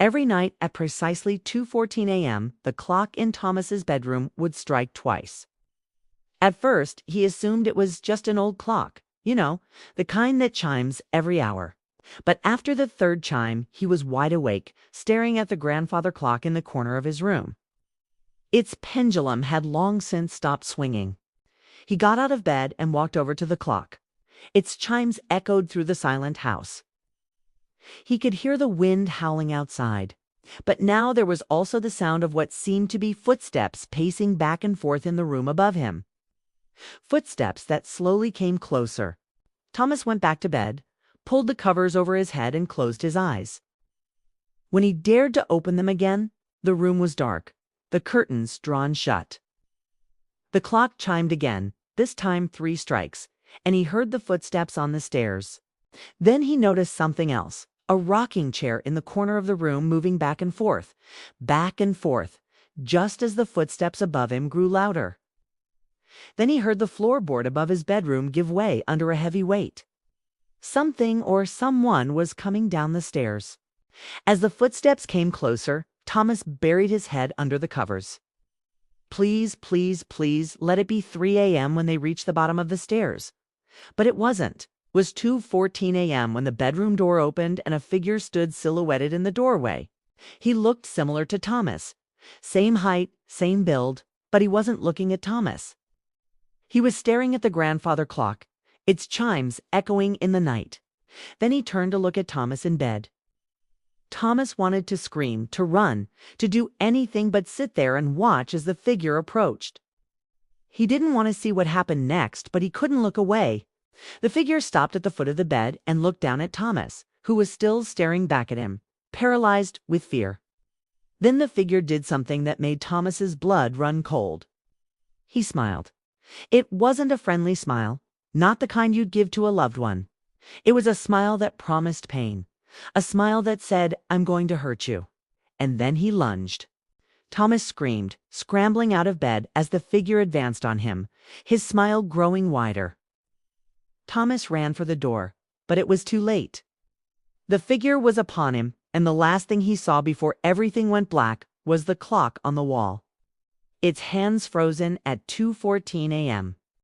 Every night at precisely 2:14 a.m., the clock in Thomas's bedroom would strike twice. At first, he assumed it was just an old clock, the kind that chimes every hour. But after the third chime, he was wide awake, staring at the grandfather clock in the corner of his room. Its pendulum had long since stopped swinging. He got out of bed and walked over to the clock. Its chimes echoed through the silent house. He could hear the wind howling outside, but now there was also the sound of what seemed to be footsteps pacing back and forth in the room above him. Footsteps that slowly came closer. Thomas went back to bed, pulled the covers over his head, and closed his eyes. When he dared to open them again, the room was dark, the curtains drawn shut. The clock chimed again, this time 3 strikes, and he heard the footsteps on the stairs. Then he noticed something else, a rocking chair in the corner of the room moving back and forth, just as the footsteps above him grew louder. Then he heard the floorboard above his bedroom give way under a heavy weight. Something or someone was coming down the stairs. As the footsteps came closer, Thomas buried his head under the covers. Please, please, please, let it be 3 a.m. when they reached the bottom of the stairs. But it wasn't. It was 2:14 a.m. when the bedroom door opened and a figure stood silhouetted in the doorway. He looked similar to Thomas. Same height, same build, but he wasn't looking at Thomas. He was staring at the grandfather clock, its chimes echoing in the night. Then he turned to look at Thomas in bed. Thomas wanted to scream, to run, to do anything but sit there and watch as the figure approached. He didn't want to see what happened next, but he couldn't look away. The figure stopped at the foot of the bed and looked down at Thomas, who was still staring back at him, paralyzed with fear. Then the figure did something that made Thomas's blood run cold. He smiled. It wasn't a friendly smile, not the kind you'd give to a loved one. It was a smile that promised pain. A smile that said, "I'm going to hurt you." And then he lunged. Thomas screamed, scrambling out of bed as the figure advanced on him, his smile growing wider. Thomas ran for the door, but it was too late. The figure was upon him, and the last thing he saw before everything went black was the clock on the wall. Its hands frozen at 2:14 a.m.